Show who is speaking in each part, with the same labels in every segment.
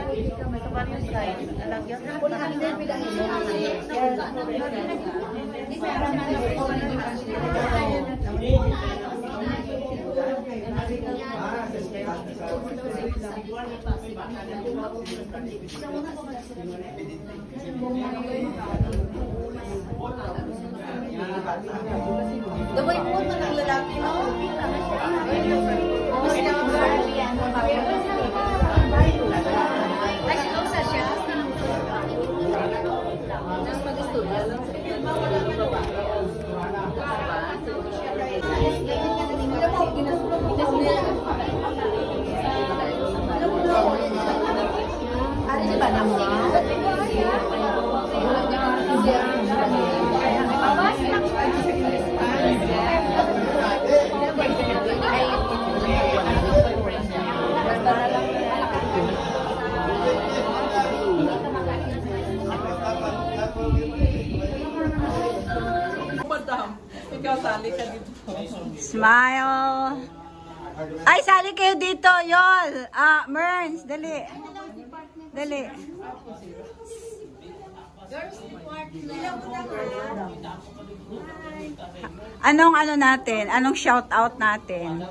Speaker 1: Sa various size. Alagyan na po na
Speaker 2: Gawin mo man ang lalaki, no? Mas younger. Ay, sinusa siya. Mas mag-estudya lang sa Ari ba naman?
Speaker 1: Ikaw sali ka dito.
Speaker 3: Smile. Ay, sali kayo dito, Yol. Merns, dali. Dali. Anong ano natin? Anong shout out natin?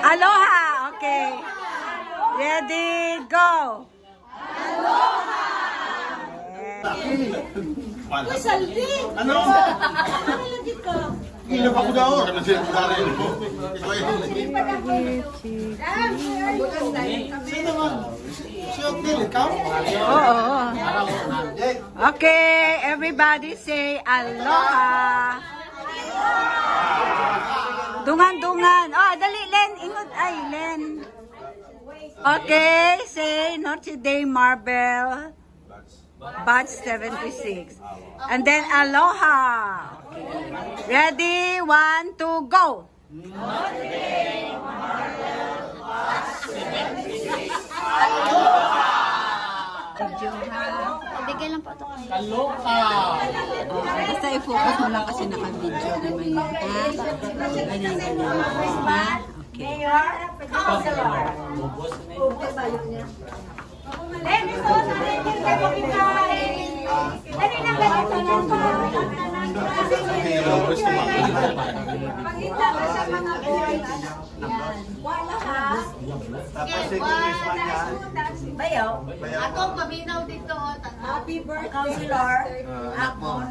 Speaker 3: Aloha. Okay. Ready, go. Aloha.
Speaker 2: Uy, saldi!
Speaker 4: Ano?
Speaker 2: Ano lagi ka?
Speaker 4: Hilap ako daw. Ano siya kumarin? Sino man? Si Ogdil, ikaw?
Speaker 3: Oo. Okay, everybody say aloha. Dungan-dungan. Oh, dali, Len. Ingot. Ay, Len. Okay, say Notre Dame Marble. Batch 76. And then aloha. Ready? 1, 2, go. Notre Dame Marble. Batch 76. Aloha.
Speaker 2: Bigay lang po ito kayo.
Speaker 3: Aloha. Basta i-focus mo lang kasi naka-video naman yun. Ha? Ganyan. Ha? Okay.
Speaker 2: Bayaw. Ako paminaw dito. Happy birthday, Counselor. Ako.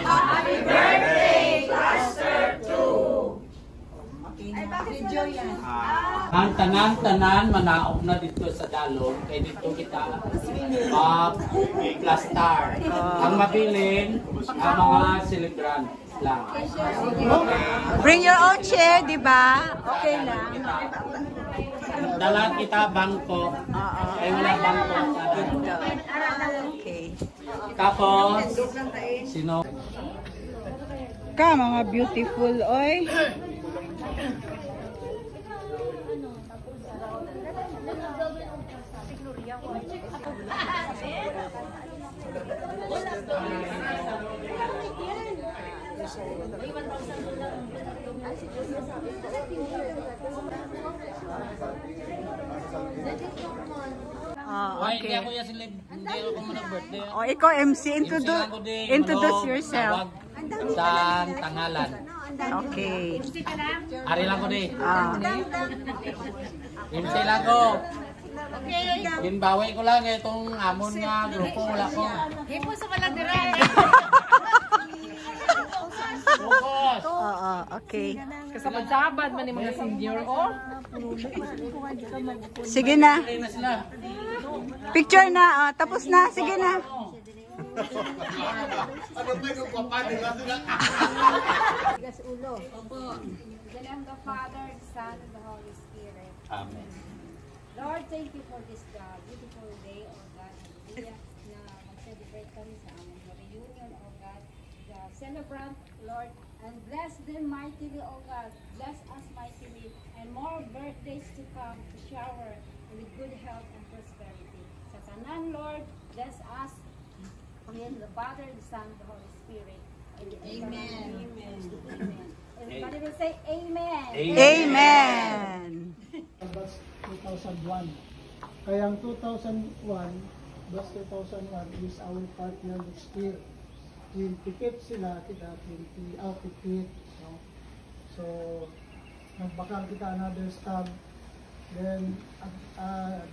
Speaker 2: Happy birthday, Cluster 2. Ay, bakit video yan?
Speaker 5: Ang tanan-tanan manaog na dito sa dalong kay dito kita cluster. Ang mabilin ang mga celebrant lang.
Speaker 3: Bring your own chair, di ba? Okay lang.
Speaker 5: Dala kita bangko. Ay wala bangko.
Speaker 3: Okay.
Speaker 5: Tapos sino?
Speaker 3: Ka mga beautiful oy.
Speaker 5: Hindi ako yung hindi ako birthday.
Speaker 3: Oh, ikaw MC, introduce yourself.
Speaker 5: Sa tangalan.
Speaker 3: Okay.
Speaker 5: Ari lang ko di. MC lang ko. Ginbawi ko lang itong amon nga grupo wala ko.
Speaker 2: Hipo sa maladiran.
Speaker 5: Focus.
Speaker 3: Oo, okay.
Speaker 1: Kasabad-sabad man yung mga senior, oh.
Speaker 3: Sige na.
Speaker 5: Okay na sila.
Speaker 3: Picture na. Tapos na. Sige na.
Speaker 4: Ano ba yung papanin na sila?
Speaker 6: In the name of the Father, the Son, and the Holy Spirit.
Speaker 5: Amen.
Speaker 6: Lord, thank you for this beautiful day, O God. Hallelujah. Na mag-celebrate kami sa aming reunion, O God. The celebrant, Lord, and bless them mightily, O God. Bless us mightily, and more birthdays to come to shower with good health and prosperity. Sa tanan, Lord, bless us. In the Father, the Son, and the Holy Spirit.
Speaker 2: Amen.
Speaker 6: Amen. Everybody will say amen.
Speaker 3: Amen.
Speaker 7: Batch 2001. Kaya ang 2001, batch 2001 is our partner next year. 20 kit sila, kita 20 outfit kit. No? So, nagbakal kita another stab. Then,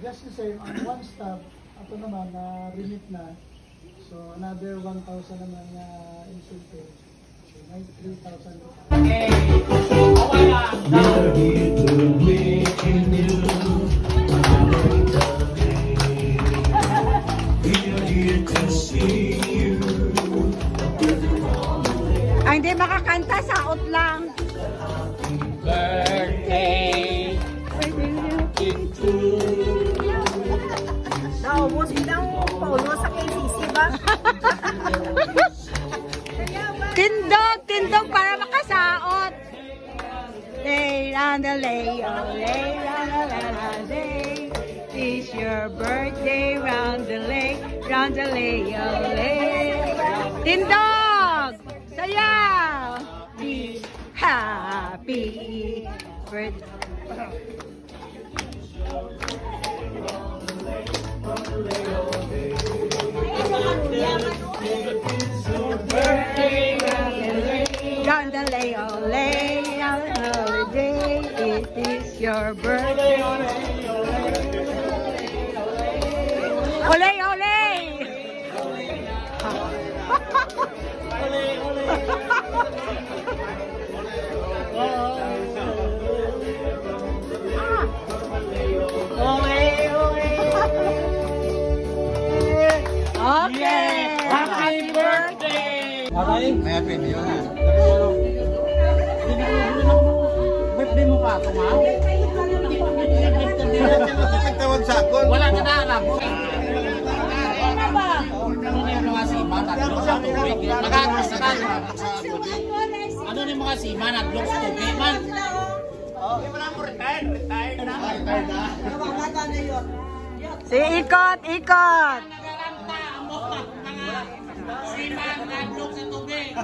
Speaker 7: just the same, ang one stab, ako naman na remit na. So, another 1,000 naman na incentive. So, 3,000.
Speaker 5: Okay.
Speaker 3: Ang hindi makakanta, saot lang.
Speaker 5: Birthday to
Speaker 2: Naubos ilang paulo sa KCC ba?
Speaker 3: Tindog para makasaot. Lay on the lay, oh, lay on the lay. It's your birthday, round the lay, oh, lay. Tindog! Sayaw! Be happy birthday. Round the lay, oh, lay on holiday. It is your birthday. Ole, ole! Okay! Happy birthday!
Speaker 4: May happy new year.
Speaker 5: birthday mo pa ito, ha? Wala ka na alam. Ano yung mga sima? Naglok sa tubig. Ano yung mga sima? Naglok sa tubig, man? Wala mo retired na.
Speaker 3: Si ikot!
Speaker 5: Nagalanta mo mga sima naglok sa tubig.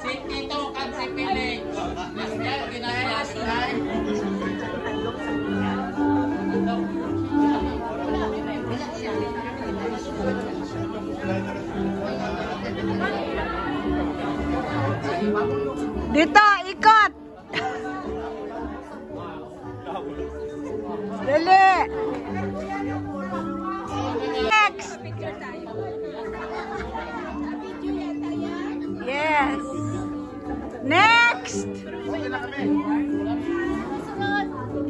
Speaker 5: Si Tito at si Pili. Nasya, ginasya.
Speaker 3: Dito, ikot! Dali! Next! Yes! Next!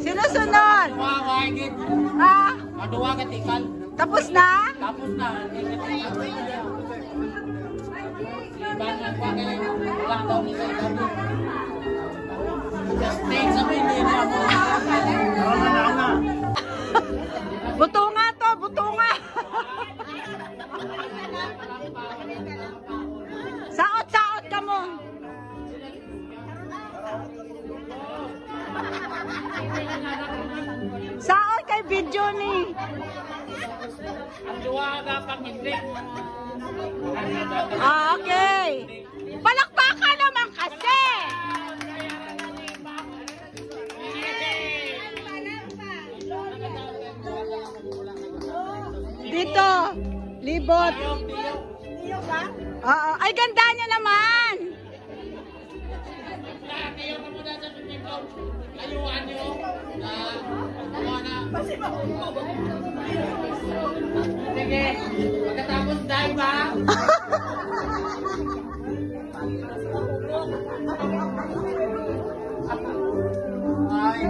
Speaker 3: Sino sunod?
Speaker 5: Wawagin.
Speaker 3: Ha?
Speaker 5: Maduwa ka tikal.
Speaker 3: Tapos na?
Speaker 5: Tapos na. Ibangan pa kayo. Walang daw nila ikaw. Just take sa pili niya mo.
Speaker 3: Butunga to, butunga! Saot ka mo! Saot kay video ni!
Speaker 5: Ang duwa ka pang hindi.
Speaker 3: Okay! Palakpakan naman kasi! Dito! Libot! Oo, ay ganda niya naman!
Speaker 5: Kayo ka muna sa pipito. Ayuan nyo. Sige. Pagkatapos dahil ba? Ay.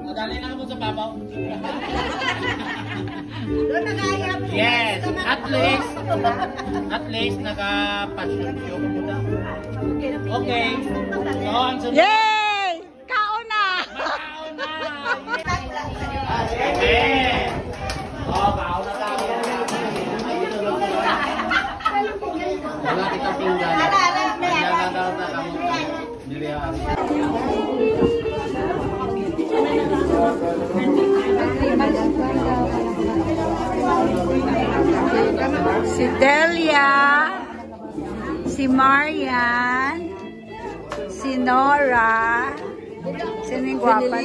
Speaker 5: Madali na ako sa babaw. Yes. At least naka-passion show ko muna. Okay. So, ang sunod.
Speaker 3: Yay! Kauna!
Speaker 5: Makauna! Amen! Kauna tayo. Wala kita pinggan.
Speaker 3: Si Delia, si Marian, Si Nora. Sino yung gwapa?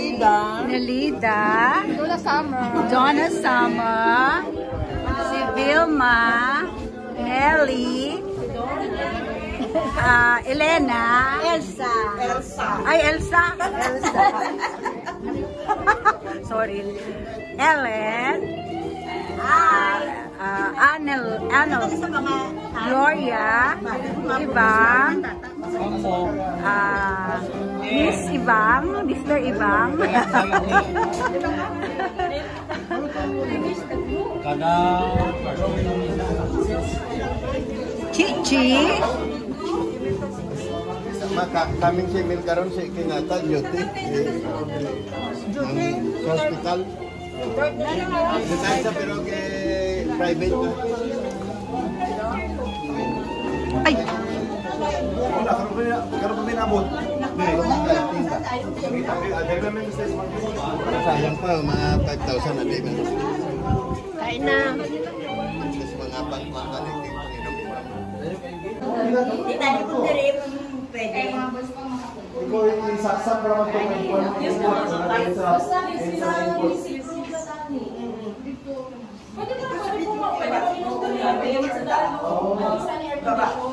Speaker 3: Nelida. Donna Summer. Si Vilma. Nelly. Elena.
Speaker 2: Elsa.
Speaker 3: Ay, Elsa. Sorry. Ellen. Anel. Gloria. Ibang. Miss Ibang. Mr. Ibang. Chichi.
Speaker 4: Kaming si Emil karon si Kinata, duty. Sa hospital. Detail sa pero kay private na.
Speaker 3: Ay!
Speaker 4: Wala, karon pa may nabot. Sayang pa, mga 5,000 na din.
Speaker 3: Kain na.
Speaker 4: Mas mga pang-pang-kaling
Speaker 2: Itali ko na rin pwede.
Speaker 7: Ikaw yung isasap para magpapagpuan.
Speaker 2: Baba.